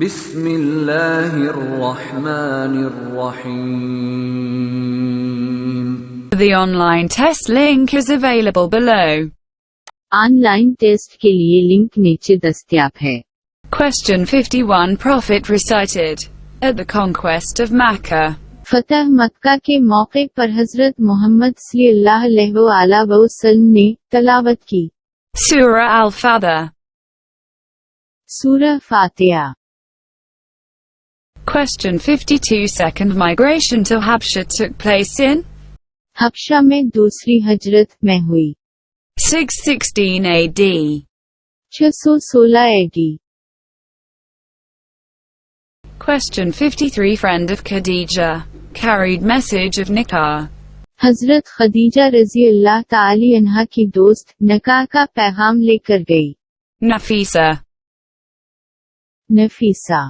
بسم اللہ الرحمن الرحیم. The online test link is available below. On line test کے لیے لنک نیچے دستیاب ہے. Question 51. Prophet recited at the conquest of Mecca. فتح مکہ کے موقع پر حضرت محمد صلی اللہ علیہ وآلہ وسلم نے تلاوت کی. Surah Al-Father. سورہ فاتحہ. Question 52. Second migration to Habsha took place in حبشہ میں دوسری ہجرت میں ہوئی. 616 AD. 616 AD. Question 53. Friend of Khadija carried message of nikah. حضرت خدیجہ رضی اللہ تعالی عنہا کی دوست نکاح کا پیغام لے کر گئی. Nafisa. Nafisa.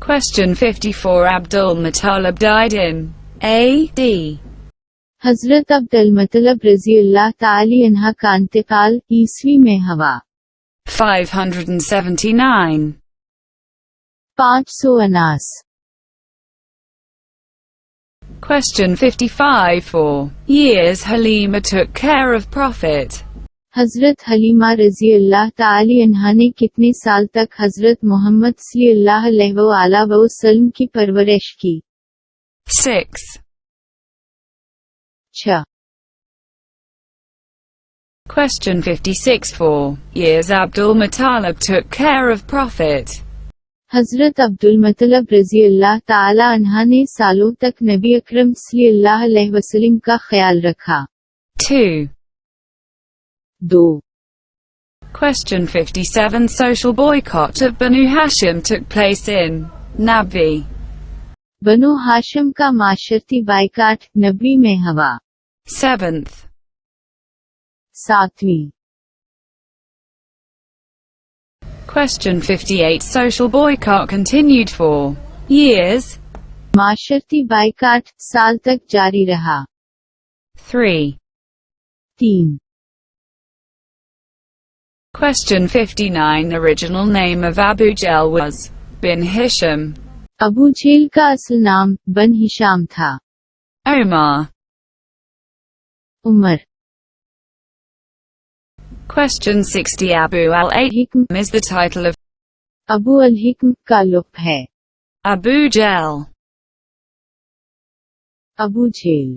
Question 54. Abdul Muttalib died in AD. حضرت عبد المطلب رضی اللہ تعالی عنہ کا انتقال عیسوی میں ہوا. 579. 579. Question 55. For years Halima took care of Prophet. حضرت حلیمہ رضی اللہ تعالی عنہا نے کتنے سال تک حضرت محمد صلی اللہ علیہ وآلہ وسلم کی پرورش کی؟ 6. 6. Question 56. For years Abdul Muttalib took care of Prophet. حضرت عبد المطلب رضی اللہ تعالی عنہ نے سالوں تک نبی اکرم صلی اللہ علیہ وسلم کا خیال رکھا. 2. 2. Question 57. Social boycott of Banu Hashim took place in Nabi. بنو ہاشم کا معاشرتی بائیکاٹ نبوی میں ہوا. 7th. 7ویں. Question 58. Social boycott continued for years. معاشرتی بائیکاٹ سال تک جاری رہا. 3. 3. Question 59. Original name of Abu Jahl was bin Hisham. ابو جہل کا اصل نام بن ہشام تھا. Omar. Umar. Question 60. Abu al-Hakam is the title of ابو الحکم کا لقب ہے. Abu Jahl. ابو جہل.